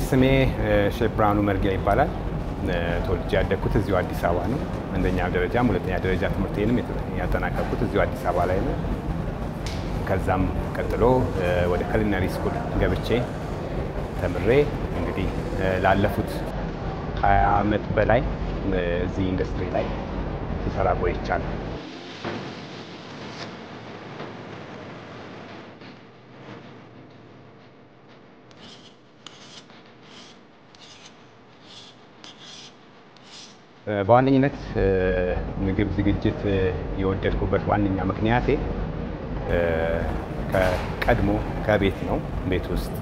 ስሜ ሼፍ ብርሃኑ መርጊያ ይባላል። ተወልጄ ያደግኩት እዚሁ አዲስ አበባ ነው። አንደኛ ደረጃም ሁለተኛ ደረጃ ትምህርቴንም ያጠናቀቅኩት እዚሁ አዲስ አበባ ላይ ነው። ከዛም ቀጥሎ ወደ ኩሊነሪ ስኩል ገብቼ ተምሬ እንግዲህ ላለፉት 20 ዓመት በላይ እዚህ ኢንዱስትሪ ላይ ስሰራ ቆይቻለሁ። በዋነኝነት ምግብ ዝግጅት የወደድኩበት ዋነኛ ምክንያቴ ከቀድሞ ከቤት ነው። ቤት ውስጥ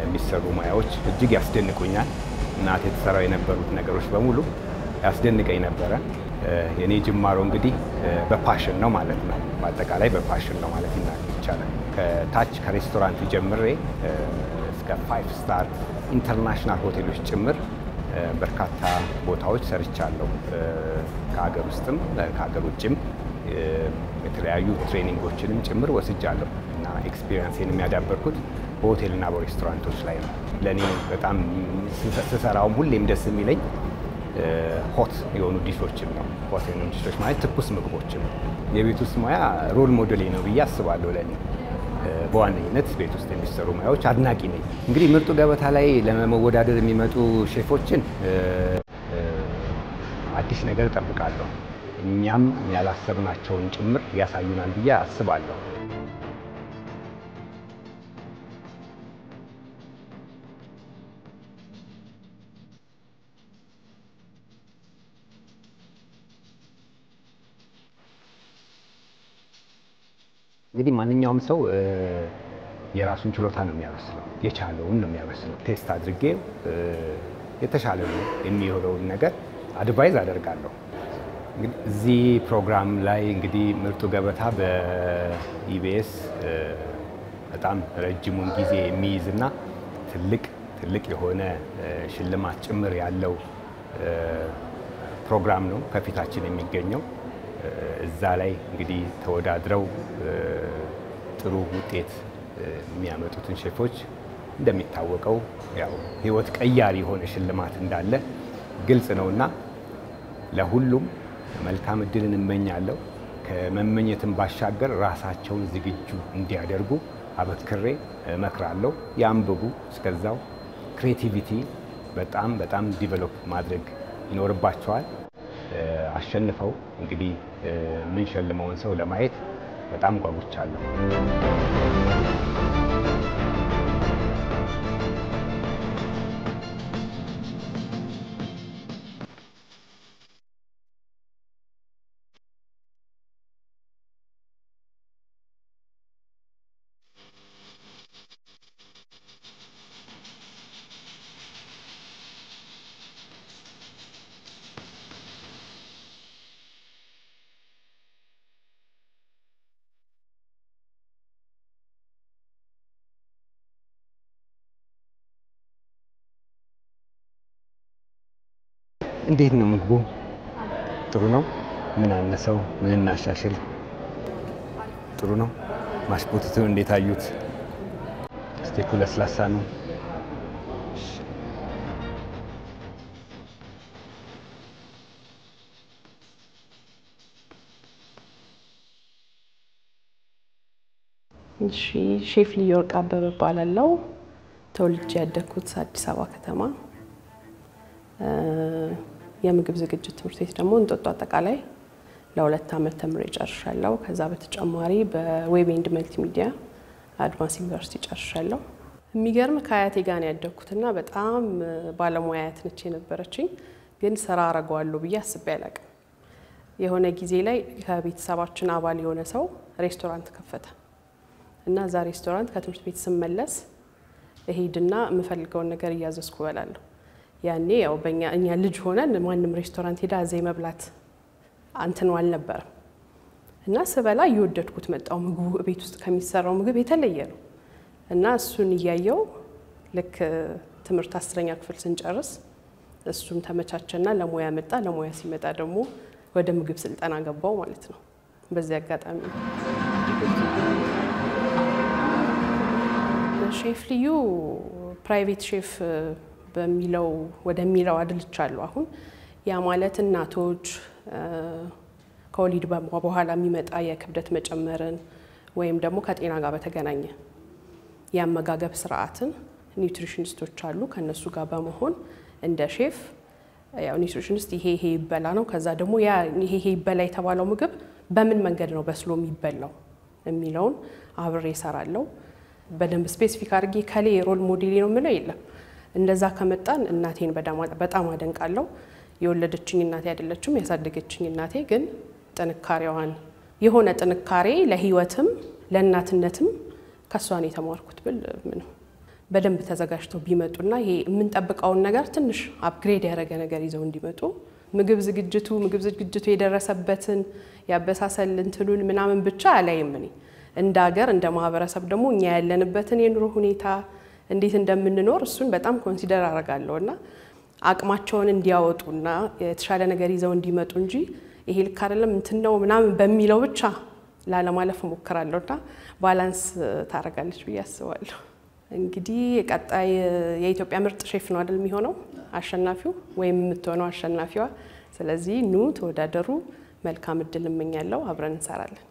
የሚሰሩ ሙያዎች እጅግ ያስደንቁኛል። እናቴ ተሰራው የነበሩት ነገሮች በሙሉ ያስደንቀኝ ነበረ። የኔ ጅማሮ እንግዲህ በፓሽን ነው ማለት ነው። በአጠቃላይ በፓሽን ነው ማለት ይቻላል። ከታች ከሬስቶራንት ጀምሬ እስከ 5 ስታር ኢንተርናሽናል ሆቴሎች ጭምር በርካታ ቦታዎች ሰርቻለሁ። ከሀገር ውስጥም ከሀገር ውጭም የተለያዩ ትሬኒንጎችንም ጭምር ወስጃለሁ እና ኤክስፒሪየንሴን የሚያዳበርኩት በሆቴልና በሬስቶራንቶች ላይ ነው። ለእኔ በጣም ስሰራውም ሁሌም ደስ የሚለኝ ሆት የሆኑ ዲሾችን ነው። ሆት የሆኑ ዲሾች ማለት ትኩስ ምግቦችን ነው። የቤት ውስጥ ሙያ ሮል ሞዴሌ ነው ብዬ አስባለሁ። ለእኔ በዋነኝነት ቤት ውስጥ የሚሰሩ ሙያዎች አድናቂ ነኝ። እንግዲህ ምርጡ ገበታ ላይ ለመወዳደር የሚመጡ ሼፎችን አዲስ ነገር እጠብቃለሁ። እኛም ያላሰብናቸውን ጭምር ያሳዩናል ብዬ አስባለሁ። እንግዲህ ማንኛውም ሰው የራሱን ችሎታ ነው የሚያበስለው፣ የቻለውን ነው የሚያበስለው። ቴስት አድርጌ የተሻለ ነው የሚሆነውን ነገር አድቫይዝ አደርጋለሁ። እንግዲህ እዚህ ፕሮግራም ላይ እንግዲህ ምርጡ ገበታ በኢቢኤስ በጣም ረጅሙን ጊዜ የሚይዝና ትልቅ የሆነ ሽልማት ጭምር ያለው ፕሮግራም ነው ከፊታችን የሚገኘው። እዛ ላይ እንግዲህ ተወዳድረው ጥሩ ውጤት የሚያመጡትን ሼፎች እንደሚታወቀው ያው ህይወት ቀያሪ የሆነ ሽልማት እንዳለ ግልጽ ነውና ለሁሉም መልካም እድልን እመኛለሁ። ከመመኘትም ባሻገር ራሳቸውን ዝግጁ እንዲያደርጉ አበክሬ እመክራለሁ። ያንብቡ። እስከዛው ክሬቲቪቲ በጣም ዲቨሎፕ ማድረግ ይኖርባቸዋል። አሸንፈው እንግዲህ ምን ሸልመውን ሰው ለማየት በጣም ጓጉቻለሁ። እንዴት ነው ምግቡ? ጥሩ ነው? ምን አነሰው? ምን እናሻሽል? ጥሩ ነው? ማሽፖቴቶን እንዴት አዩት? ስቴኩ ለስላሳ ነው? እሺ፣ ሼፍ ሊወርቅ አበበ እባላለሁ። ተወልጄ ያደግኩት አዲስ አበባ ከተማ። የምግብ ዝግጅት ትምህርት ቤት ደግሞ እንጦጦ አጠቃላይ ለ2 ዓመት ተምሬ ጨርሻለሁ። ከዛ በተጨማሪ በዌብ ኤንድ መልቲሚዲያ አድቫንስ ዩኒቨርሲቲ ጨርሻለሁ። የሚገርም ከአያቴ ጋር ነው ያደግኩትና በጣም ባለሙያ አያት ነች የነበረችኝ። ግን ስራ አረጋዋለሁ ብዬ አስቤ አላቅም። የሆነ ጊዜ ላይ ከቤተሰባችን አባል የሆነ ሰው ሬስቶራንት ከፈተ እና እዛ ሬስቶራንት ከትምህርት ቤት ስመለስ እሄድና የምፈልገውን ነገር እያዘዝኩ እበላለሁ። ያኔ ያው እኛ ልጅ ሆነን ማንም ሬስቶራንት ሄዳ እዚህ መብላት አንተን አልነበረም እና ስበላ እየወደድኩት መጣው። ምግቡ ቤት ውስጥ ከሚሰራው ምግብ የተለየ ነው እና እሱን እያየው ልክ ትምህርት 10ኛ ክፍል ስንጨርስ እሱም ተመቻቸና ለሙያ መጣ። ለሙያ ሲመጣ ደግሞ ወደ ምግብ ስልጠና ገባው ማለት ነው። በዚህ አጋጣሚ ሼፍ ልዩ ፕራይቬት ሼፍ በሚለው ወደሚለው አድልቻለሁ አሁን ያ ማለት እናቶች ከወሊድ በኋላ የሚመጣ የክብደት መጨመርን ወይም ደግሞ ከጤና ጋር በተገናኘ የአመጋገብ ስርዓትን ኒውትሪሽኒስቶች አሉ ከነሱ ጋር በመሆን እንደ ሼፍ ያው ኒውትሪሽኒስት ይሄ ይበላ ነው ከዛ ደግሞ ያ ይሄ ይበላ የተባለው ምግብ በምን መንገድ ነው በስሎ የሚበላው የሚለውን አብሬ እሰራለሁ በደንብ ስፔሲፊክ አድርጌ ከሌ ሮል ሞዴል ነው የምለው የለም እንደዛ ከመጣን እናቴን በጣም አደንቃለሁ የወለደችኝ እናቴ አይደለችም ያሳደገችኝ እናቴ ግን ጥንካሬዋን የሆነ ጥንካሬ ለህይወትም ለእናትነትም ከሷን የተማርኩት ብል ምን በደንብ ተዘጋጅተው ቢመጡና ይሄ የምንጠብቀውን ነገር ትንሽ አፕግሬድ ያደረገ ነገር ይዘው እንዲመጡ ምግብ ዝግጅቱ የደረሰበትን ያበሳሰል እንትኑን ምናምን ብቻ አላይም እኔ እንደ ሀገር እንደ ማህበረሰብ ደግሞ እኛ ያለንበትን የኑሮ ሁኔታ እንዴት እንደምንኖር እሱን በጣም ኮንሲደር አደርጋለሁና አቅማቸውን እንዲያወጡና የተሻለ ነገር ይዘው እንዲመጡ እንጂ ይሄ ልክ አይደለም እንትን ነው ምናምን በሚለው ብቻ ላለማለፍ ሞክራለሁና ባላንስ ታረጋለች ብዬ አስባለሁ እንግዲህ ቀጣይ የኢትዮጵያ ምርጥ ሼፍ ነው አይደል የሚሆነው አሸናፊው ወይም የምትሆነው አሸናፊዋ ስለዚህ ኑ ተወዳደሩ መልካም እድል እመኛለሁ አብረን እንሰራለን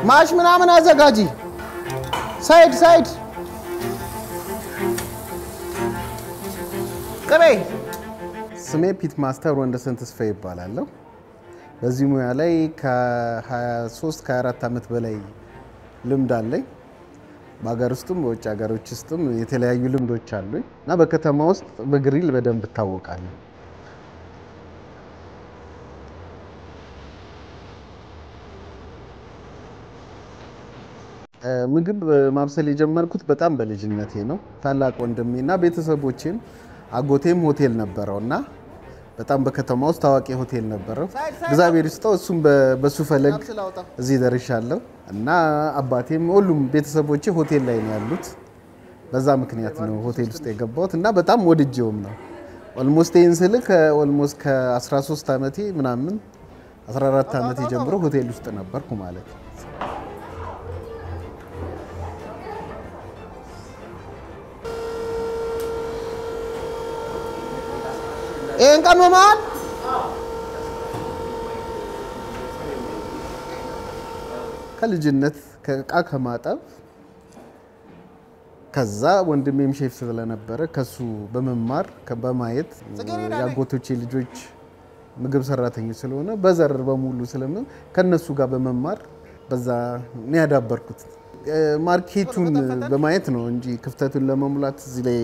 ማሽ ምናምን አዘጋጂ ሳይድ ቅቤ ስሜ ፒት ማስተር ወንደሰን ተስፋዬ ይባላል በዚህ ሙያ ላይ ከ23 ከ24 አመት በላይ ልምድ አለኝ በአገር ውስጥም በውጭ ሀገሮች ውስጥም የተለያዩ ልምዶች አሉኝ እና በከተማ ውስጥ በግሪል በደንብ ታወቃለሁ ምግብ ማብሰል የጀመርኩት በጣም በልጅነቴ ነው ታላቅ ወንድሜና ቤተሰቦቼም አጎቴም ሆቴል ነበርውና በጣም በከተማ ውስጥ ታዋቂ ሆቴል ነበርው እግዚአብሔር ይስጠው እሱም በሱ ፈለግ እዚህ ደርሻለሁ እና አባቴም ሁሉም ቤተሰቦቼ ሆቴል ላይ ነው ያሉት በዛ ምክንያት ነው ሆቴል ውስጥ የገባሁት እና በጣም ወድጄውም ነው ኦልሞስት ኢንስልክ ኦልሞስት ከ13 አመቴ ምናምን 14 አመቴ ጀምሮ ሆቴል ውስጥ ነበርኩ ማለት ነው እንቀመማል ከልጅነት ከቃ ከማጠብ ከዛ ወንድሜም ሼፍ ስለነበረ ከሱ በመማር በማየት ያጎቶቼ ልጆች ምግብ ሰራተኞች ስለሆነ በዘር በሙሉ ስለምን ከነሱ ጋር በመማር በዛ ነው ያዳበርኩት ማርኬቱን በማየት ነው እንጂ ክፍተቱን ለመሙላት እዚህ ላይ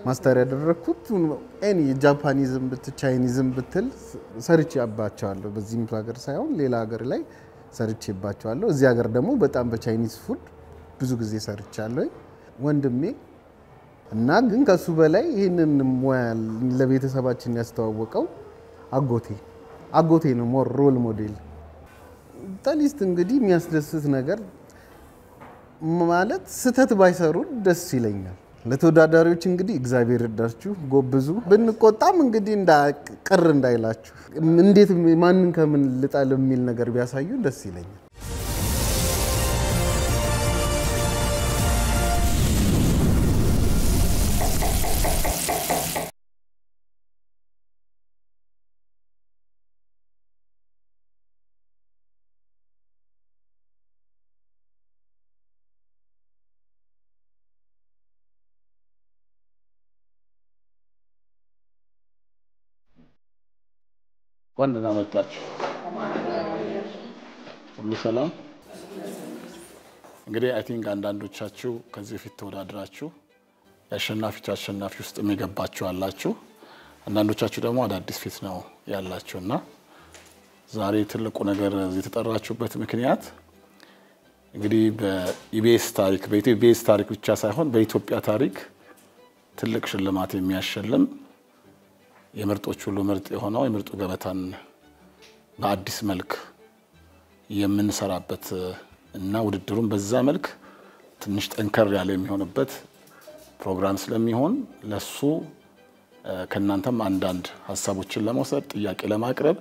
ማስተር ያደረኩት ኤኒ ጃፓኒዝም ቻይኒዝም ብትል ሰርቼ አባቻለሁ በዚህም ሀገር ሳይሆን ሌላ ሀገር ላይ ሰርቼ አባቻለሁ እዚህ ሀገር ደግሞ በጣም በቻይኒዝ ፉድ ብዙ ጊዜ ሰርቻለሁ ወንድሜ እና ግን ከሱ በላይ ይሄንን ሙያ ለቤተሰባችን ያስተዋወቀው አጎቴ ነው ሞር ሮል ሞዴል ታሊስት እንግዲህ የሚያስደስት ነገር ማለት ስተት ባይሰሩ ደስ ይለኛል ለተወዳዳሪዎች እንግዲህ እግዚአብሔር ይርዳችሁ ጎብዙ ብንቆጣም እንግዲህ ቅር እንዳይላችሁ እንዴት ማንን ከምን ልጣል የሚል ነገር ቢያሳዩ ደስ ይለኛል ወንደና መጣችሁ ሁሉ ሰላም እንግዲህ አይ ቲንክ አንዳንዶቻችሁ ከዚህ በፊት ተወዳድራችሁ አሸናፊ ውስጥ የሚገባችሁ አላችሁ አንዳንዶቻችሁ ደግሞ አዳዲስ ፊት ነው ያላችሁና ዛሬ ትልቁ ነገር እዚህ ተጠራችሁበት ምክንያት እንግዲህ በኢቢኤስ ታሪክ ብቻ ሳይሆን በኢትዮጵያ ታሪክ ትልቅ ሽልማት የሚያሸልም የምርጦች ሁሉ ምርጥ የሆነው የምርጡ ገበታን በአዲስ መልክ የምንሰራበት እና ውድድሩን በዛ መልክ ትንሽ ጠንከር ያለ የሚሆንበት ፕሮግራም ስለሚሆን ለሱ ከናንተም አንዳንድ ሐሳቦችን ለመውሰድ ጥያቄ ለማቅረብ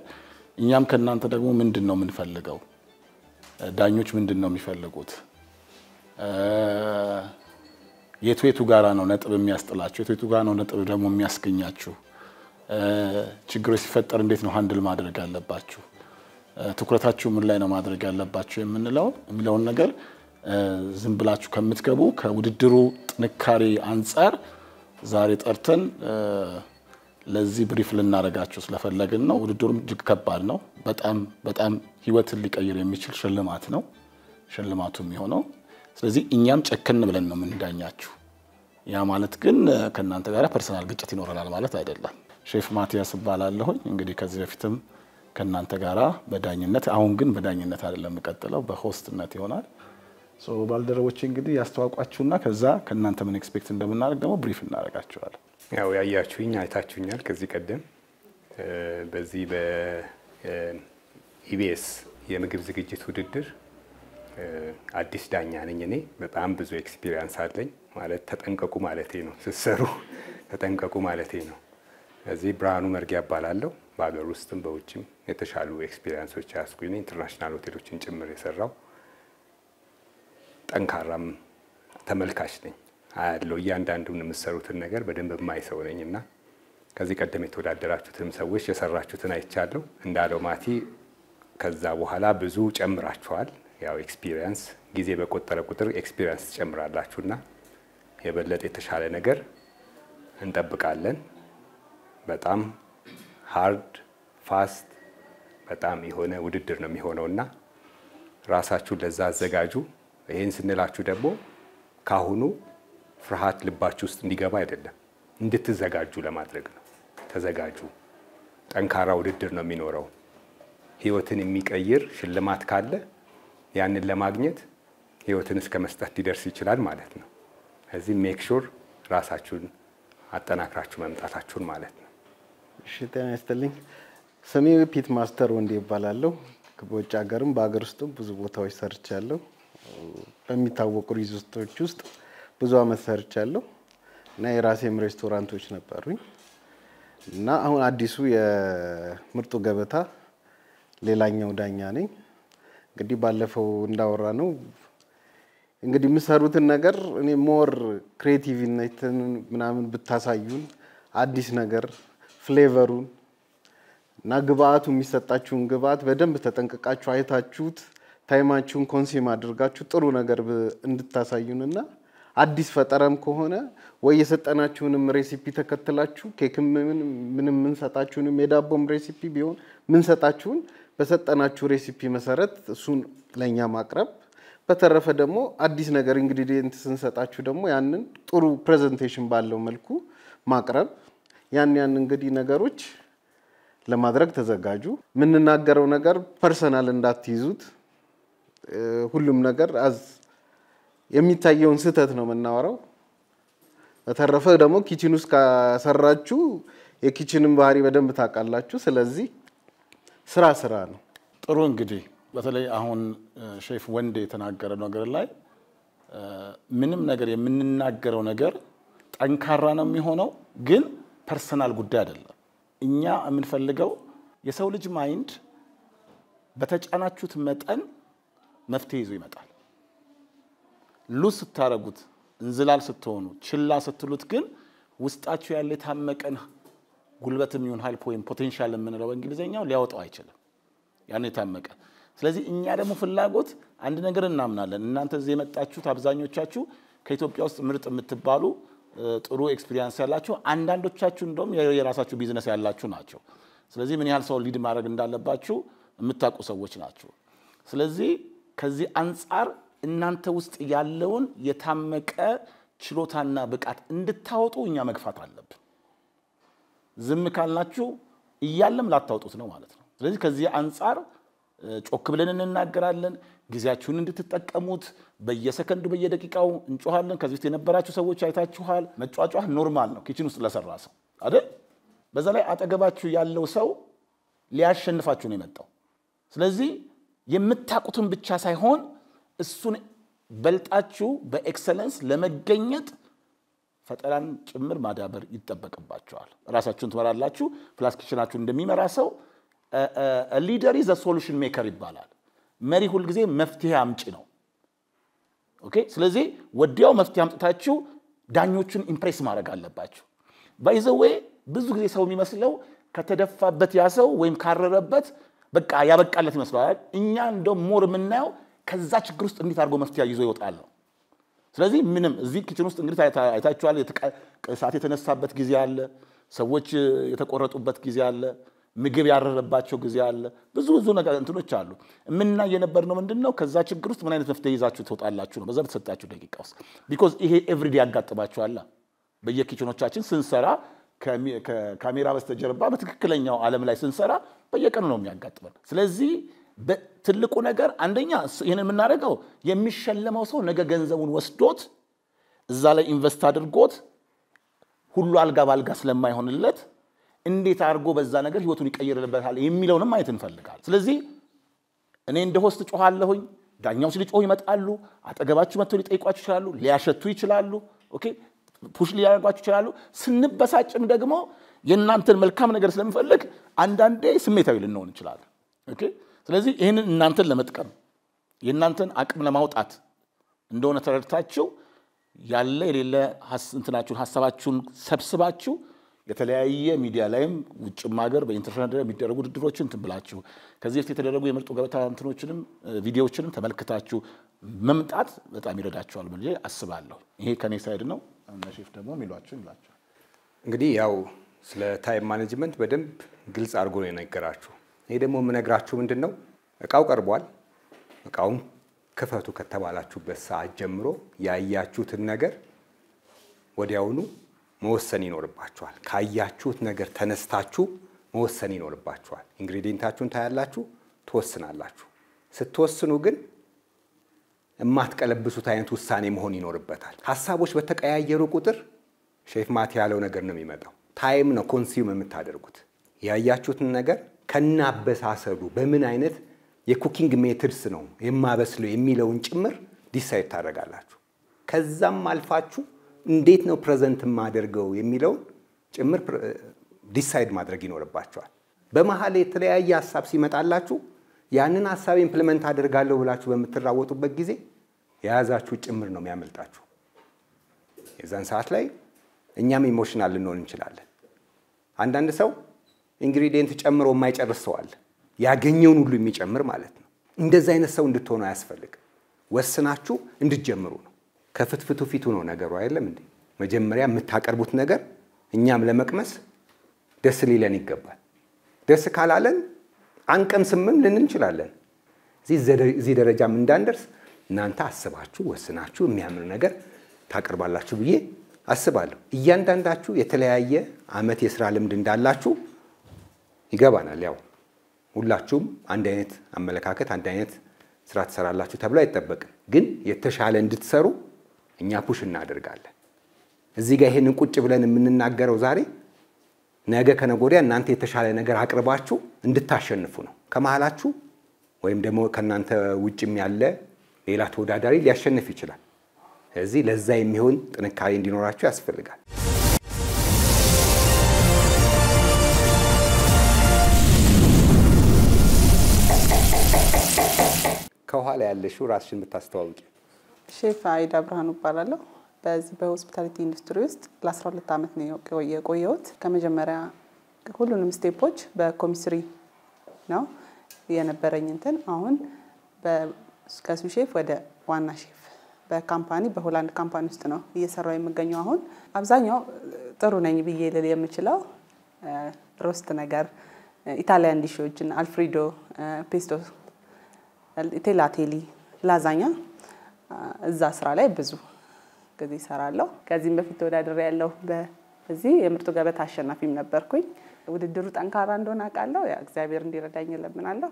እኛም ከናንተ ደግሞ ምንድነው የምንፈልገው ዳኞች ምንድነው የሚፈልጉት የቱ ጋራ ነው ነጥብ የሚያስጥላችሁ የቱ ጋራ ነው ነጥብ ደግሞ የሚያስገኛችሁ ችግሮች ሲፈጠር እንዴት ነው ሃንድል ማድረግ ያለባችሁ ትኩረታችሁ ምን ላይ ነው ማድረግ ያለባችሁ የሚለውን ነገር ዝም ብላችሁ ከምትገቡ ከውድድሩ ጥንካሬ አንፃር ዛሬ ጠርተን ለዚህ ብሪፍ ልናረጋችሁ ስለፈለግን ነው ውድድሩም እጅግ ከባድ ነው በጣም ህይወትን ሊቀይር የሚችል ሽልማት ነው ሽልማቱ የሚሆነው ስለዚህ እኛም ጨከን ብለን ነው ምንዳኛችሁ ያ ማለት ግን ከናንተ ጋር ፐርሰናል ግጭት ይኖርናል ማለት አይደለም ሼፍ ማቲያስ ባላለሁ እንግዲህ ከዚህ በፊትም ከናንተ ጋራ በዳኝነት አሁን ግን በዳኝነት አይደለም መቀጠለው በሆስትነት ይሆናል ሶ ባልደረቦች እንግዲህ ያስተዋውቋችሁና ከዛ ከናንተ ምን ኤክስፔክት እንደምናደርግ ደግሞ ብሪፍ እናረጋችኋለን ያው ያያችሁኝ አይታችሁኛል ከዚህ ቀደም በዚህ በኢቢኤስ የምግብ ዝግጅት ውድድር አዲስ ዳኛ ነኝ እኔ በጣም ብዙ ኤክስፒሪየንስ አለኝ ማለት ተጠንቀቁ ማለቴ ነው ሲሰሩ ተጠንቀቁ ማለቴ ነው እዚህ ብራኑ መርጊያ ባላለው በአገር ውስጥም በውጭም የተሻሉ ኤክስፒሪየንሶች ያስኩኝ ኢንተርናሽናል ሆቴሎችን ጭምር የሰራው ጠንካራም ተመልካች ነኝ አያለው እያንዳንዱን የምትሰሩትን ነገር በደንብ የማይሰው ነኝና ከዚህ ቀደም የተወዳደራችሁትም ሰዎች የሰራችሁትን አይቻለሁ እንዳለው ማቲ ከዛ በኋላ ብዙ ጨምራችኋል ያው ኤክስፒሪየንስ ጊዜ በቆጠረ ቁጥር ኤክስፒሪየንስ ጨምራላችሁና የበለጠ የተሻለ ነገር እንጠብቃለን በጣም ሃርድ ፋስት በጣም የሆነ ውድድር ነው የሚሆነውና ራሳችሁን ለዛ አዘጋጁ ይሄን ስንላችሁ ደግሞ ካሁኑ ፍርሃት ልባችሁ ውስጥ እንዲገባ አይደለም እንድትዘጋጁ ለማድረግ ነው ተዘጋጁ ጠንካራ ውድድር ነው የሚኖረው ህይወትን የሚቀይር ሽልማት ካለ ያንን ለማግኘት ህይወትን እስከ መስጠት ሊደርስ ይችላል ማለት ነው እዚህ ሜክ ሹር ራሳችሁን አጠናክራችሁ መምጣታችሁን ማለት ነው እሺ ተነስተልኝ ስሜ ፒት ማስተር ወንዴ ይባላልው ከቦጫ ሀገርም በአገር ውስጥም ብዙ ቦታዎች ሰርቻለሁ በሚታወቁ ሪዞርቶች ውስጥ ብዙ አመት ሰርቻለሁ እና የራሴም ሬስቶራንቶች ነበሩኝ እና አሁን አዲሱ የምርጡ ገበታ ሌላኛው ዳኛ ነኝ እንግዲህ ባለፈው እንዳወራ ነው እንግዲህ የምሰሩትን ነገር እኔ ሞር ክሬቲቭነትን ምናምን ብታሳዩን አዲስ ነገር ፍሌቨሩን እና ግብአቱ የሚሰጣችሁን ግብአት በደንብ ተጠንቀቃችሁ አይታችሁት ታይማችሁን ኮንሱም አድርጋችሁ ጥሩ ነገር እንድታሳዩንና አዲስ ፈጠራም ከሆነ ወይ የሰጠናችሁንም ሬሲፒ ተከትላችሁ ኬክም ምንም እንሰጣችሁንም የዳቦም ሬሲፒ ቢሆን ምን ሰጣችሁን በሰጠናችሁ ሬሲፒ መሰረት እሱን ለኛ ማቅረብ በተረፈ ደግሞ አዲስ ነገር ኢንግሪዲየንት ስንሰጣችሁ ደግሞ ያንን ጥሩ ፕሬዘንቴሽን ባለው መልኩ ማቅረብ ያን እንግዲህ ነገሮች ለማድረግ ተዘጋጁ ምንናገረው ነገር ፐርሰናል እንዳትይዙት ሁሉም ነገር አዝ የሚታየውን ስህተት ነው መናወራው በተረፈ ደግሞ ኪችን ውስጥ ካሰራችሁ የኪችንን ባህሪ በደንብ ታቃላችሁ ስለዚህ ስራ ነው ጥሩ እንግዲህ በተለይ አሁን ሼፍ ወንዴ የተናገረ ነገር ላይ ምንም ነገር የምንናገረው ነገር ጠንካራ ነው የሚሆነው ግን ፐርሰናል ጉዳይ አይደለም እኛ የምንፈልገው የሰው ልጅ ማይንድ በተጫናችሁት መጠን መፍትሄ ይዞ ይመጣል ሉስ ታረጉት እንዝላል ስትሆኑ ችላ ስትሉት ግን ውስጣችሁ ያለ ታመቀን ጉልበትም ይሁን ሃይል ፖቴንሻል የምንለው በእንግሊዘኛው ሊያወጣው አይችልም ያን ታመቀ ስለዚህ እኛ ደግሞ ፍላጎት አንድ ነገር እናምናለን እናንተ እዚህ የመጣችሁት አብዛኞቻችሁ ከኢትዮጵያ ውስጥ ምርጥ የምትባሉ ጥሩ ኤክስፒሪየንስ ያላችሁ አንዳንዶቻችሁ እንደውም የራሳችሁ ቢዝነስ ያላችሁ ናቸው ስለዚህ ምን ያህል ሰው ሊድ ማድረግ እንዳለባችሁ የምታውቁ ሰዎች ናቸው ስለዚህ ከዚህ አንፃር እናንተ ውስጥ ያለውን የታመቀ ችሎታና ብቃት እንድታወጡ እኛ መግፋት አለብን ዝም ካልናችሁ ይያለም ላታውጡት ነው ማለት ነው ስለዚህ ከዚህ አንፃር ጮክ ብለን እንናገራለን ጊዜያችሁን እንድትጠቀሙት በየሰከንዱ በየደቂቃው እንጮሃለን ከዚህ ውስጥ የነበራችሁ ሰዎች አይታችኋል መጫጫህ ኖርማል ነው ኪችን ውስጥ ለሰራ ሰው አይደል በዛ ላይ አጠገባችሁ ያለው ሰው ሊያሸንፋችሁ ነው የመጣው ስለዚህ የምታቁቱን ብቻ ሳይሆን እሱን በልጣችሁ በኤክሰለንስ ለመገኘት ፈጠራን ጭምር ማዳበር ይጠበቅባቸዋል ራሳችሁን ትመራላችሁ ፕላስ ኪችናችሁ እንደሚመራ ሰው ሊደር ኢዝ አ ሶሉሽን ሜከር ይባላል መሪ ሁሉ ጊዜ መፍትሄ አምጪ ነው ኦኬ ስለዚህ ወዲያው መፍትሄ አምጥታችሁ ዳኞቹን ኢምፕሬስ ማድረግ አለባችሁ ባይ ዘ ዌይ ብዙ ጊዜ ሰው የሚመስለው ከተደፋበት ያ ሰው ወይም ካረረበት በቃ ያበቃለት ይመስላል እኛ እንደው ሞር ምናየው ከዛ ችግር ውስጥ እንዴት አድርጎ መፍትሄ ይዞ ይወጣል ስለዚህ ምንም እዚህ ኪችን ውስጥ እንግዲህ አይታችኋል ሰዓት የተነሳበት ጊዜ አለ ሰዎች የተቆረጡበት ጊዜ አለ ምግብ ያረረባቸው ጊዜ አለ ብዙ ነገር እንትኖች አሉ ምንና የነበርነው ምንድነው ከዛ ችግር ውስጥ ምን አይነት መፍትሄ ይዛችሁ ትወጣላችሁ ነው በዛ በተሰጣችሁ ደቂቃ ውስጥ ቢኮዝ ይሄ ኤቭሪዴ ያጋጥማችኋል በየኪችኖቻችን ስንሰራ ከካሜራ በስተጀርባ በትክክለኛው ዓለም ላይ ስንሰራ በየቀኑ ነው የሚያጋጥመን ስለዚህ በትልቁ ነገር አንደኛ ይሄንን የምናደርገው የሚሸለመው ሰው ነገ ገንዘቡን ወስዶት እዛ ላይ ኢንቨስት አድርጎት ሁሉ አልጋ ባልጋ ስለማይሆንለት እንዴት አድርጎ በዛ ነገር ህይወቱን ይቀይርልበታል የሚለውንም ማየት እንፈልጋለን ስለዚህ እኔ እንደ ሆስት ጮሃለሁኝ ዳኛው ሲልጮህ ይመጣሉ አጠገባችሁ መጥተው ሊጠይቋችሁ ይችላሉ ሊያሸቱ ይችላሉ ኦኬ ፑሽ ሊያደርጓችሁ ይችላሉ ስንበሳጭም ደግሞ የእናንተን መልካም ነገር ስለምፈልግ አንዳንዴ ስሜታዊ ልንሆን እንችላለን ኦኬ ስለዚህ ይሄንን እናንተን ለመጥቀም የእናንተን አቅም ለማውጣት እንደሆነ ተረድታችሁ ያለ የሌለ እንትናችሁን ሐሳባችሁን ሰብስባችሁ የተለያየ ሚዲያ ላይም ውጭም ሀገር በኢንተርኔት ላይ የሚደረጉ ድድሮችን ትብላችሁ ከዚህ በፊት የተደረጉ የምርጡ ገበታ እንትኖችንም ቪዲዮዎችንም ተመልክታችሁ መምጣት በጣም ይረዳችኋል ብዬ አስባለሁ ይሄ ከኔ ሳይድ ነው እና ሼፍ ደግሞ የሚሏችሁ ይላችሁ እንግዲህ ያው ስለ ታይም ማኔጅመንት በደንብ ግልጽ አድርጎ ነው የነገራችሁ ይሄ ደግሞ የምነግራችሁ ምንድነው እቃው ቀርቧል እቃውን ክፈቱ ከተባላችሁበት ሰዓት ጀምሮ ያያችሁትን ነገር ወዲያውኑ መወሰን ይኖርባችኋል ካያችሁት ነገር ተነስታችሁ መወሰን ይኖርባችኋል ኢንግሪዲየንታችሁን ታያላችሁ ትወስናላችሁ ስትወስኑ ግን የማትቀለብሱት አይነት ውሳኔ መሆን ይኖርበታል ሐሳቦች በተቀያየሩ ቁጥር ሼፍ ማቲ ያለው ነገር ነው የሚመጣው ታይም ነው ኮንሱም የምታደርጉት ያያችሁትን ነገር ከናበሳሰሉ በምን አይነት የኩኪንግ ሜተድስ ነው የማበስለው የሚለውን ጭምር ዲሳይድ ታደርጋላችሁ ከዛም አልፋችሁ እንዴት ነው ፕሬዘንት ማደርገው የሚለው ጭምር ዲሳይድ ማድረግ ይኖርባችኋል በመሐል የተለያየ ሐሳብ ሲመጣላችሁ ያንን ሐሳብ ኢምፕሊመንት አደርጋለሁ ብላችሁ በመትራወጡበት ጊዜ ያዛችሁ ጭምር ነው የሚያመልጣችሁ የዛን ሰዓት ላይ እኛም ኢሞሽናል ልንሆን እንችላለን አንዳንድ ሰው ኢንግሪዲየንት ጨምሮ የማይጨርስ ሰው አለ ያገኘውን ሁሉ የሚጨምር ማለት ነው እንደዛ አይነት ሰው እንድትሆኑ አያስፈልግም ወስናችሁ እንድትጀምሩ ነው ከፍትፍቱ ፊቱ ነው ነገሩ አይደለም እንዴ መጀመሪያ የምታቀርቡት ነገር እኛም ለመቅመስ ደስ ሊለን ይገባል ደስ ካላለን አንቀምስምም ልንን እንችላለን እዚህ ደረጃም እንዳንደርስ እናንተ አስባችሁ ወስናችሁ የሚያምር ነገር ታቀርባላችሁ ብዬ አስባለሁ እያንዳንዳችሁ የተለያየ አመት የሥራ ልምድ እንዳላችሁ ይገባናል ያው ሁላችሁም አንድ አይነት አመለካከት አንድ አይነት ስራ ተሰራላችሁ ተብሎ አይተበቅም ግን የተሻለ እንድትሰሩ እኛ ፑሽ እናደርጋለን እዚህ ጋር ይሄንን ቁጭ ብለን የምንናገረው ዛሬ ነገ ከነጎዲያ እናንተ የተሻለ ነገር አቅርባችሁ እንድታሸንፉ ነው ከመሃላችሁ ወይም ደግሞ ከናንተ ውጭም ያለ ሌላ ተወዳዳሪ ሊያሸንፍ ይችላል ስለዚህ ለዛ የሚሆን ጥንካሬ እንዲኖራችሁ ያስፈልጋል ከኋላ ያለሽው ራስሽን ብታስተዋውቂ ሼፍ አይዳ ብርሃኑ እባላለሁ በዚህ በሆስፒታሊቲ ኢንዱስትሪ ውስጥ ለ12 አመት ነው የቆየሁት ከመጀመሪያ ሁሉንም ስቴፖች በኮሚስሪ ነው የነበረኝ እንትን አሁን በስከሱ ሼፍ ወደ ዋና ሼፍ በካምፓኒ በሆላንድ ካምፓኒ ውስጥ ነው እየሰራው የምገኘው አሁን አብዛኛው ጥሩ ነኝ ብዬ ልል የምችለው ሮስት ነገር ኢታሊያን ዲሾችን አልፍሬዶ ፔስቶ ቴላቴሊ ላዛኛ እዛ ስራ ላይ ብዙ ጊዜ ሰራለሁ ከዚህም በፊት ተወዳድሬ ያለው በዚህ የምርጡ ገበታ አሸናፊም ነበርኩኝ ውድድሩ ጠንካራ እንደሆነ አውቃለሁ ያ እግዚአብሔር እንዲረዳኝ ለምናለሁ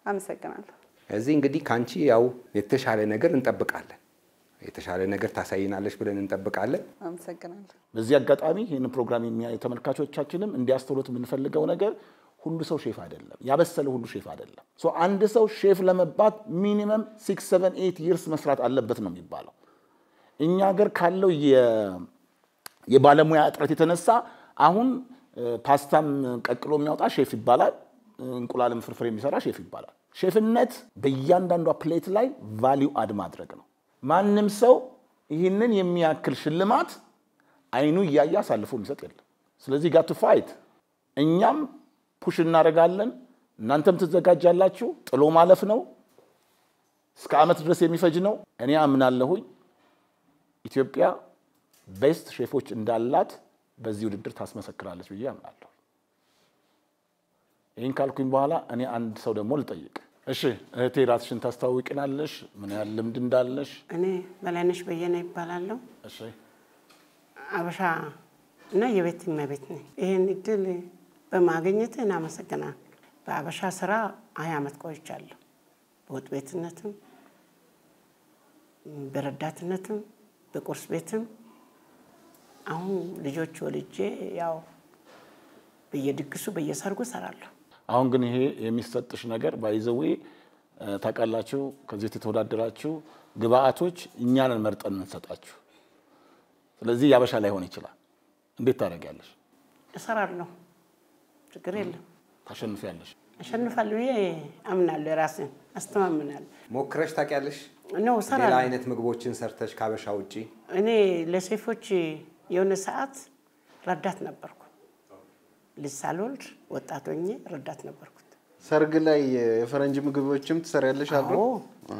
አመሰግናለሁ እዚህ እንግዲህ ካንቺ ያው የተሻለ ነገር እንጠብቃለን የተሻለ ነገር ታሳይናለሽ ብለን እንጠብቃለን አመሰግናለሁ በዚህ አጋጣሚ ይሄን ፕሮግራም የሚያዩ ተመልካቾቻችንም እንዲያስተውሉት የምንፈልገው ነገር ሁሉ ሰው ሼፍ አይደለም ያበሰለ ሁሉ ሼፍ አይደለም ሶ አንድ ሰው ሼፍ ለመባት ሚኒመም 6 7 8 years መስራት አለበት ነው የሚባለው እኛ ሀገር ካለው የባለሙያ እጥረት የተነሳ አሁን ፓስታም ቀቅሎ የሚያወጣ ሼፍ ይባላል እንቁላልም ፍርፍር የሚሰራ ሼፍ ይባላል ሼፍነት በእያንዳንዱ ፕሌት ላይ ቫልዩ አድ ማድረግ ነው ማንንም ሰው ይህንን የሚያክል ሽልማት አይኑ ያያ ሳልፎ የሚሰጥ የለም ስለዚህ ጋር ቱ ፋይት እኛም ፑሽ እናረጋለን እናንተም ተዘጋጃላችሁ ጥሎ ማለፍ ነው እስከ አመት ድረስ የሚፈጅ ነው እኔ አምናለሁኝ ኢትዮጵያ ቤስት ሼፎች እንዳላት በዚህ ውድድር ታስመሰክራለች ብዬ አምናለሁ ይሄን ካልኩኝ በኋላ እኔ አንድ ሰው ደግሞ ልጠይቅ እሺ እህቴ ራስሽን ታስተዋውቂናለሽ ምን ያህል ልምድ እንዳለሽ እኔ በላይነሽ በየነ ይባላለሁ እሺ አበሻ እና የቤት እመቤት ነኝ ይሄን እድል በማግኘት እናመሰግናለሁ በአበሻ ስራ 20 አመት ቆይቻለሁ በወጥ ቤትነትም በረዳትነትም በቁርስ ቤትም አሁን ልጆች ወልጄ ያው በየድግሱ በየሰርጉ ሰራለሁ አሁን ግን ይሄ የሚሰጥሽ ነገር ባይዘው ታቃላችሁ ከዚህ ተወዳደራችሁ ግብአቶች እኛን መርጠን እንሰጣችሁ ስለዚህ ያበሻ ላይ ሆነ ይችላል እንዴት ታረጋለሽ እሰራለሁ ችግር የለም ታሸንፊያለሽ አሸንፋለሁ አምናለሁ ራሴን አስተማምናለሁ ሞክረሽ ታውቂያለሽ ነው ሰራለሁ ሌላ አይነት ምግቦችን ሰርተሽ ካበሻ ውጪ እኔ ለሴፎች የሆነ ሰዓት ረዳት ነበርኩ ለሳሎልድ ወጣቶኜ ረዳት ነበርኩ ሰርግ ላይ የፈረንጅ ምግቦችም ትሰሪያለሽ አሉ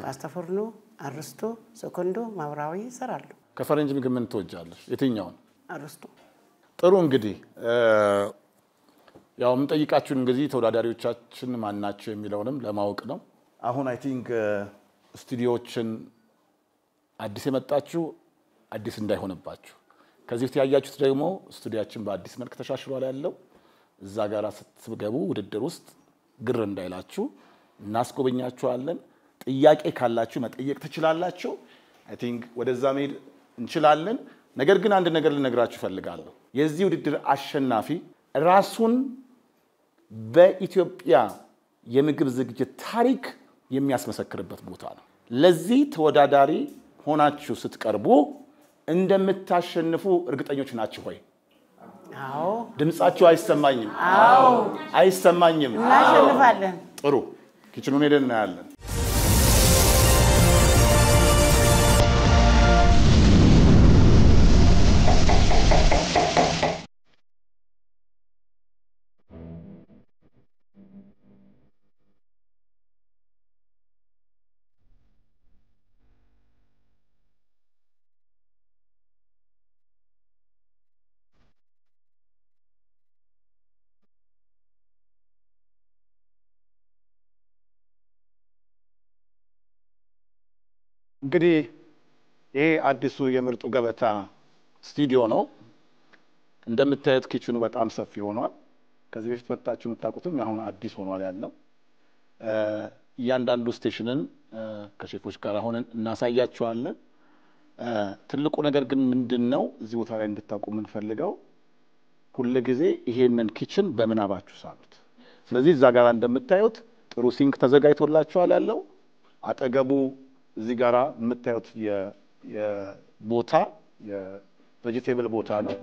ፓስታ ፎርኖ አርስቶ ሰኮንዶ ማብራዊ ሰራለሁ ከፈረንጅ ምግብ ምን ትወጃለሽ የትኛው አርስቶ ጥሩ እንግዲህ ያው የምንጠይቃችሁ እንግዲህ ተወዳዳሪዎቻችን ማን ናቸው የሚለውንም ለማወቅ ነው አሁን አይ ቲንክ ስቱዲዮችን አዲስ የመጣችሁ አዲስ እንዳይሆንባችሁ ከዚህ ያያችሁት ደግሞ ስቱዲያችን በአዲስ መልክ ተሻሽሏል ያለው እዛ ጋር ስትገቡ ውድድር ውስጥ ግር እንዳይላችሁ እናስጎበኛችኋለን ጥያቄ ካላችሁ መጠየቅ ትችላላችሁ አይ ቲንክ ወደዛ መሄድ እንችላለን ነገር ግን አንድ ነገር ልነግራችሁ ፈልጋለሁ የዚህ ውድድር አሸናፊ ራሱን በኢትዮጵያ የምግብ ዝግጅት ታሪክ የሚያስመሰክርበት ቦታ ነው ለዚህ ተወዳዳሪ ሆናችሁ ስትቀርቡ እንደምታሸንፉ እርግጠኞች ናችሁ ሆይ አዎ ድምጻችሁ አይሰማኝም አዎ አይሰማኝም እናሸንፋለን ጥሩ ኪችኑን ሄደን እናያለን እንግዲህ ይሄ አዲሱ የምርጡ ገበታ ስቱዲዮ ነው እንደምታዩት ኪችኑ በጣም ሰፊ ሆኗል ከዚህ በፊት መጣችሁ መጣቁትም አሁን አዲስ ሆኗል ያለው እያንዳንዱ ስቴሽንን ከሼፎች ጋር ሆነን እናሳያችኋለን ትልቁ ነገር ግን ምንድነው እዚህ ቦታ ላይ እንድታውቁ የምንፈልገው ሁሉ ጊዜ ይሄንን ኪችን በመናባችሁ ሳሉት ስለዚህ እዛ ጋር እንደምታዩት ጥሩ ሲንክ ተዘጋጅቶላችኋል ያለው አጠገቡ እዚህ ጋራ የምታዩት የቦታ የቬጂቴብል ቦታ ነው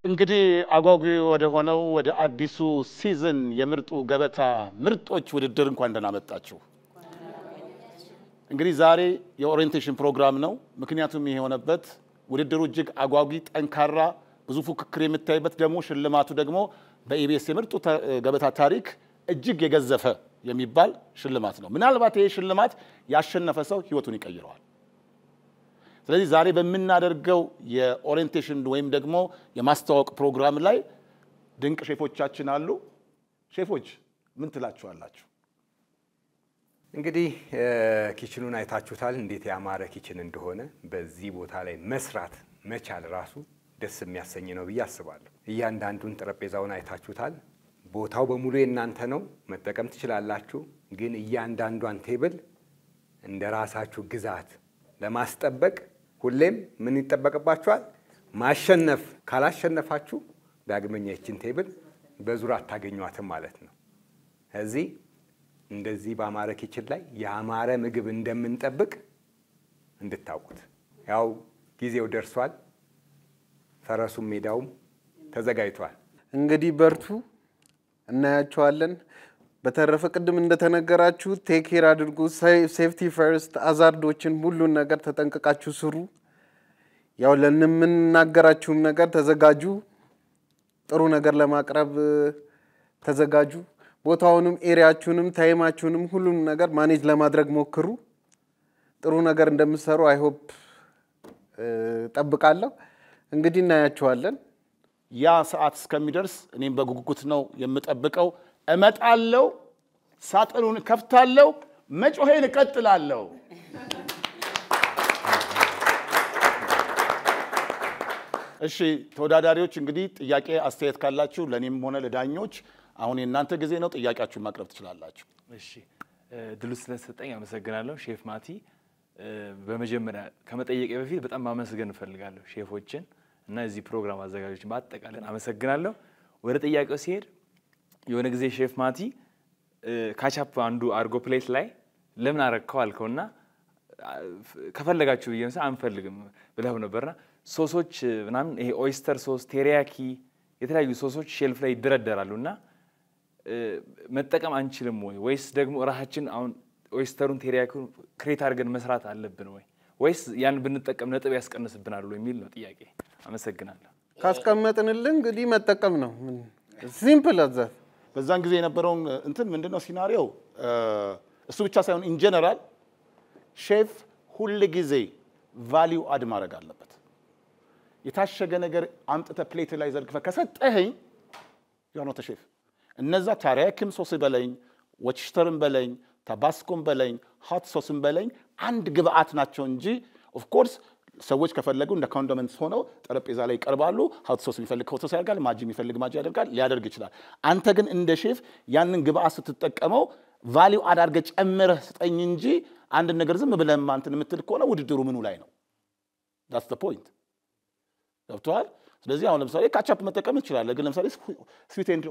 እንግዲህ አጓጉ ወደ ሆነው ወደ አዲሱ ሲዝን የምርጡ ገበታ ምርጦች ውድድር እንኳን ደህና መጣችሁ እንግዲህ ዛሬ የኦሪየንቴሽን ፕሮግራም ነው ምክንያቱም ይሄ ሆነበት ውድድሩ እጅግ አጓጊ ጠንካራ ብዙ ፉክክር የምታይበት ደግሞ ሽልማቱ ደግሞ በኢቢኤስ የምርጡ ገበታ ታሪክ እጅግ የገዘፈ የሚባል ሽልማት ነው ምናልባት ይሄ ሽልማት ያሸነፈ ሰው ህይወቱን ይቀይረዋል ስለዚህ ዛሬ በመናደርገው የኦሪየንቴሽን ወይም ደግሞ የማስተዋወቅ ፕሮግራም ላይ ድንቅ ሼፎቻችን አሉ ሼፎች ምን ትላችኋላችሁ እንግዲህ ኪችኑን አይታችሁታል እንዴት ያማረ ኪችን እንደሆነ በዚህ ቦታ ላይ መስራት መቻል ራሱ ደስ የሚያሰኝ ነው ብዬ አስባለሁ እያንዳንዱን ጠረጴዛውን አይታችሁታል ቦታው በሙሉ የናንተ ነው መጠቀም ትችላላችሁ ግን እያንዳንዷን ቴብል እንደራሳችሁ ግዛት ለማስጠበቅ ሁሌም ምን ይተበቀባችኋል ማሸነፍ ካላሸነፋችሁ ዳግመኛ እቺን ቴብል በዙራ አታገኙአትም ማለት ነው እዚህ እንደዚህ በአማረ ኪችን ላይ ያማረ ምግብ እንደምንጠብቅ እንድታውቁት ያው ጊዜው ደርሷል ፈረሱም ሜዳውም ተዘጋጅቷል እንግዲህ በርቱ እናያችኋለን በተረፈ ቅድም እንደተነገራችሁ ቴክ ኬር አድርጉ ሴፍቲ ፈርስት አዛርዶችን ሁሉን ነገር ተጠንቀቃችሁ ስሩ ያው ለምንናገራችሁም ነገር ተዘጋጁ ጥሩ ነገር ለማቅረብ ተዘጋጁ ቦታውንም ኤሪያችሁንም ታይማችሁንም ሁሉም ነገር ማኔጅ ለማድረግ ሞክሩ ጥሩ ነገር እንደምትሰሩ አይ ሆፕ ጠብቃለሁ እንግዲህ እናያችኋለን ያ ሰዓት እስከሚደርስ እኔም በጉጉት ነው የምጠብቀው እመጣለሁ ሳጥኑን ከፍታለሁ መጮሄን እቀጥላለሁ እሺ ተወዳዳሪዎች እንግዲህ ጥያቄ አስተያየት ካላችሁ ለኔም ሆነ ለዳኞች አሁን የናንተ ጊዜ ነው ጥያቄያችሁን ማቅረብ ትችላላችሁ እሺ ድሉ ስለሰጠኝ አመሰግናለሁ ሼፍ ማቲ በመጀመሪያ ከመጠየቄ በፊት በጣም ማመስገን ፈልጋለሁ ሼፎችን እና እዚህ ፕሮግራም አዘጋጆችን በአጠቃላይ አመሰግናለሁ ወደ ጥያቄው ሲሄድ የሆነ ጊዜ ሼፍ ማቲ ካቻፕ አንዱ አርጎ ፕሌት ላይ ለምን አረከው አልከውና ከፈለጋችሁ ይየንሳ አንፈልግም ብለው ነበርና ሶሶች ምናምን ይሄ ኦይስተር ሶስ ቴሪያኪ የተለያዩ ሶሶች ሼልፍ ላይ ይደረደራሉና መጠቀም አንችልም ወይስ ደግሞ ራሳችን አሁን ኦይስተሩን ቴሪያኪውን ክሬት አድርገን መስራት አለብን ወይስ ያን ብንጠቀም ነጥብ ያስቀንስብናል የሚል ነው ጥያቄ አመሰግናለሁ ካስቀመጥንልን እንግዲህ መጠቀም ነው ሲምፕል አዛ በዛን ጊዜ የነበረው እንትን ምንድነው ሲናሪዮ እሱ ብቻ ሳይሆን ኢን ጀነራል ሼፍ ሁሉ ጊዜ ቫልዩ አድ ማድረግ አለበት የታሸገ ነገር አምጥተ ፕሌት ላይ ዘርግፈ ከሰጠኸኝ ያው ነው ተሼፍ እነዛ ታሪያክም ሶስ በለኝ ወችስተርም በለኝ ታባስኮም በለኝ ሆት ሶስም በለኝ አንድ ግብአት ናቸው እንጂ ኦፍ ኮርስ ሰዎች ከፈለጉ እንደ ኮንዶመንትስ ሆነው ጠረጴዛ ላይ ይቀርባሉ ሆት ሶስ የሚፈልግ ሆት ሶስ ያደርጋል ማጂ የሚፈልግ ማጂ ያደርጋል ሊያደርግ ይችላል አንተ ግን እንደ ሼፍ ያንን ግብአት ስትጠቀመው ቫልዩ አዳርገ ጨምረህ ስጠኝ እንጂ አንድ ነገር ዝም ብለህ ማንተን የምትል ከሆነ ውድድሩ ምኑ ላይ ነው that's the point ገብቷል ስለዚህ አሁን ለምሳሌ ካቻፕ መጠቀም ይችላል ግን ለምሳሌ ስዊት ኤንድ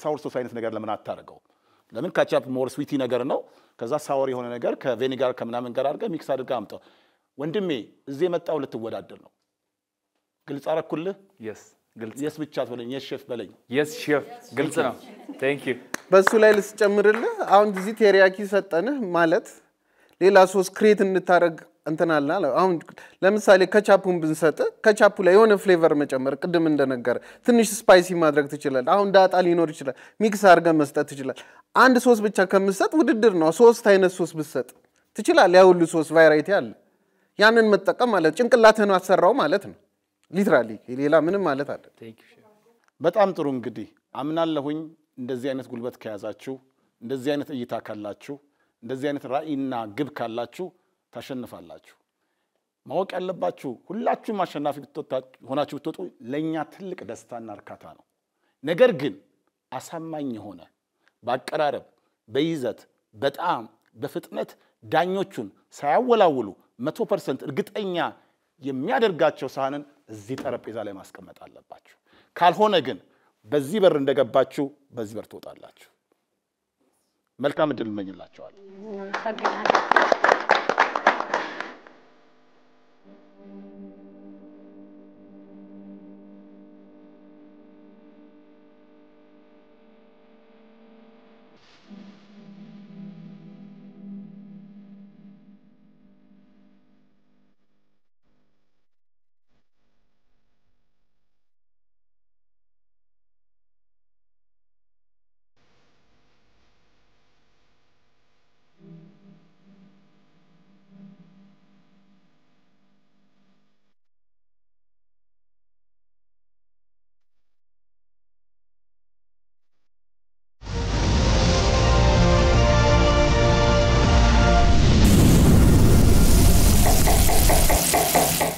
ሳውር ሶስ አይነት ነገር ለምን አታረገው ለምን ካቻፕ ሞር ስዊቲ ነገር ነው ከዛ ሳወር የሆነ ነገር ከቬኒጋር ከምናምን ጋር አድርገህ ሚክስ አድርገህ አምጣው ወንድሜ እዚህ መጣው ልትወዳደር ነው ግልጽ አረኩልህ yes ግልጽ yes ብቻ ተወለኝ yes ሼፍ በለኝ yes ሼፍ ግልጽ ነው thank you በሱ ላይ ልስጨምርልህ አሁን እዚህ ቴሪያኪ ሰጠንህ ማለት ሌላ ሶስ ክሬት እንታረግ እንተናልና አሁን ለምሳሌ ከቻፑን ብንሰጥ ከቻፑ ላይ የሆነ ፍሌቨር መጨመር ቅድም እንደነገረ ትንሽ ስፓይሲ ማድረግ ትችላል አሁን ዳጣ ሊኖር ይችላል ሚክስ አድርገ መስጠት ትችላል አንድ ሶስ ብቻ ከምሰጥ ውድድር ነው ሶስት አይነት ሶስ ብሰጥ ትችላል ያ ሁሉ ሶስ ቫራይቲ አለ ያንን መጠቀም ማለት ጭንቅላትህን አሰራው ማለት ነው ሊትራሊ ሌላ ምንም ማለት አለ thank you ሼፍ በጣም ጥሩ እንግዲህ አምናለሁኝ እንደዚህ አይነት ጉልበት ከያዛችሁ እንደዚህ አይነት እይታ ካላችሁ እንደዚህ አይነት ራዕይና ግብ ካላችሁ ታሸንፋላችሁ ማወቅ ያለባችሁ ሁላችሁም አሸናፊ ሆናችሁ ብትወጡ ለኛ ትልቅ ደስታና እርካታ ነው ነገር ግን አሳማኝ ሆነ በአቀራረብ በይዘት በጣም በፍጥነት ዳኞቹን ሳያወላውሉ 100% እርግጠኛ የሚያደርጋቸው ሳህንን እዚህ ጠረጴዛ ላይ ማስቀመጥ አለባችሁ ካልሆነ ግን በዚህ በር እንደገባችሁ በዚህ በር ትወጣላችሁ መልካም እድል እመኝላችኋለሁ